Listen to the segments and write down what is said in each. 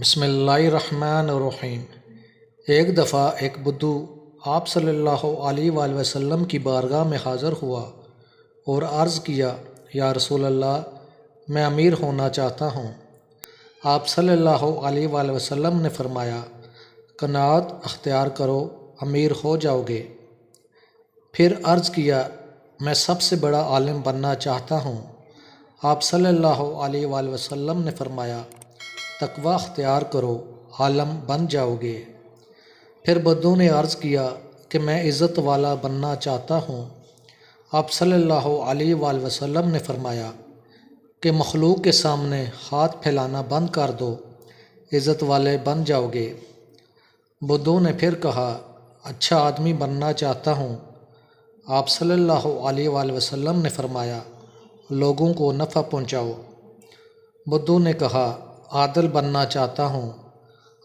بسم اللہ الرحمن الرحیم۔ ایک دفعہ ایک بدو آپ صلی اللہ علیہ وآلہ وسلم کی بارگاہ میں حاضر ہوا اور عرض کیا، یا رسول اللہ، میں امیر ہونا چاہتا ہوں۔ آپ صلی اللہ علیہ وآلہ وسلم نے فرمایا، قناعت اختیار کرو، امیر ہو جاؤ گے۔ پھر عرض کیا، میں سب سے بڑا عالم بننا چاہتا ہوں۔ آپ صلی اللہ علیہ وآلہ وسلم نے فرمایا، تقوی اختیار کرو، عالم بن جاؤ گے۔ پھر بدو نے عرض کیا کہ میں عزت والا بننا چاہتا ہوں۔ آپ صلی اللہ علیہ وآلہ وسلم نے فرمایا کہ مخلوق کے سامنے ہاتھ پھیلانا بند کر دو، عزت والے بن جاؤ گے۔ بدو نے پھر کہا، اچھا آدمی بننا چاہتا ہوں۔ آپ صلی اللہ علیہ وآلہ وسلم نے فرمایا، لوگوں کو نفع پہنچاؤ۔ بدو نے کہا، عادل بننا چاہتا ہوں۔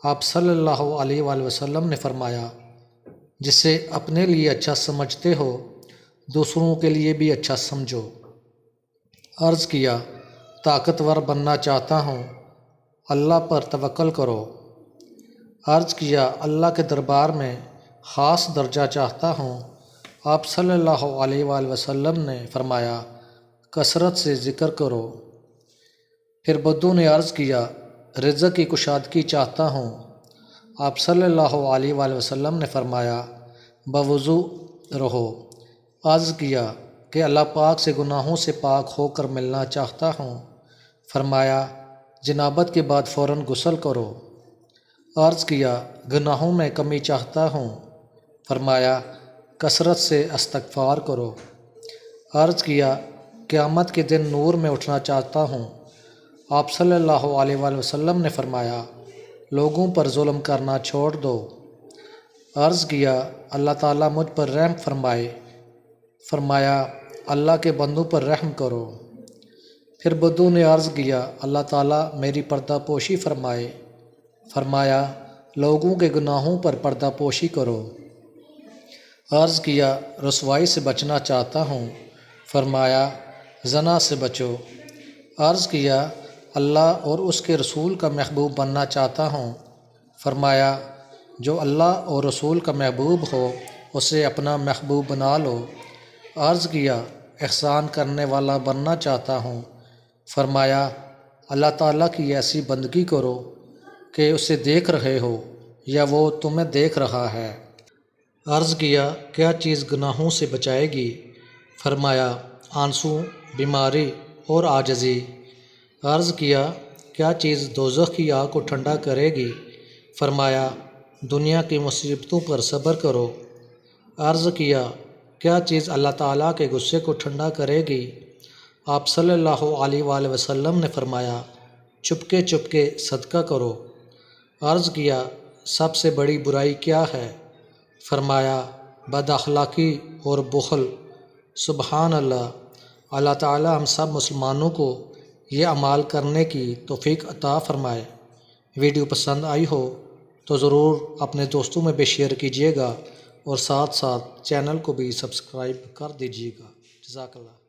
آپ صلی اللہ علیہ وآلہ وسلم نے فرمایا، جسے اپنے لیے اچھا سمجھتے ہو دوسروں کے لیے بھی اچھا سمجھو۔ عرض کیا، طاقتور بننا چاہتا ہوں۔ اللہ پر توکل کرو۔ عرض کیا، اللہ کے دربار میں خاص درجہ چاہتا ہوں۔ آپ صلی اللہ علیہ وآلہ وسلم نے فرمایا، کثرت سے ذکر کرو۔ پھر بدو نے عرض کیا، رزق کی کشادگی چاہتا ہوں۔ آپ صلی اللہ علیہ وآلہ وسلم نے فرمایا، بوضو رہو۔ عرض کیا کہ اللہ پاک سے گناہوں سے پاک ہو کر ملنا چاہتا ہوں۔ فرمایا، جنابت کے بعد فوراً غسل کرو۔ عرض کیا، گناہوں میں کمی چاہتا ہوں۔ فرمایا، کثرت سے استغفار کرو۔ عرض کیا، قیامت کے دن نور میں اٹھنا چاہتا ہوں۔ آپ صلی اللہ علیہ وآلہ وسلم نے فرمایا، لوگوں پر ظلم کرنا چھوڑ دو۔ عرض کیا، اللہ تعالیٰ مجھ پر رحم فرمائے۔ فرمایا، اللہ کے بندوں پر رحم کرو۔ پھر بدو نے عرض کیا، اللہ تعالیٰ میری پردہ پوشی فرمائے۔ فرمایا، لوگوں کے گناہوں پر پردہ پوشی کرو۔ عرض کیا، رسوائی سے بچنا چاہتا ہوں۔ فرمایا، زنا سے بچو۔ عرض کیا، اللہ اور اس کے رسول کا محبوب بننا چاہتا ہوں۔ فرمایا، جو اللہ اور رسول کا محبوب ہو اسے اپنا محبوب بنا لو۔ عرض کیا، احسان کرنے والا بننا چاہتا ہوں۔ فرمایا، اللہ تعالیٰ کی ایسی بندگی کرو کہ اسے دیکھ رہے ہو یا وہ تمہیں دیکھ رہا ہے۔ عرض کیا، کیا چیز گناہوں سے بچائے گی؟ فرمایا، آنسو، بیماری اور عاجزی۔ عرض کیا، کیا چیز دوزخ کی آگ کو ٹھنڈا کرے گی؟ فرمایا، دنیا کی مصیبتوں پر صبر کرو۔ عرض کیا، کیا چیز اللہ تعالیٰ کے غصے کو ٹھنڈا کرے گی؟ آپ صلی اللہ علیہ وآلہ وسلم نے فرمایا، چپکے چپکے صدقہ کرو۔ عرض کیا، سب سے بڑی برائی کیا ہے؟ فرمایا، بد اخلاقی اور بخل۔ سبحان اللہ۔ اللہ تعالیٰ ہم سب مسلمانوں کو یہ اعمال کرنے کی توفیق عطا فرمائے۔ ویڈیو پسند آئی ہو تو ضرور اپنے دوستوں میں بھی شیئر کیجیے گا اور ساتھ ساتھ چینل کو بھی سبسکرائب کر دیجیے گا۔ جزاک اللہ۔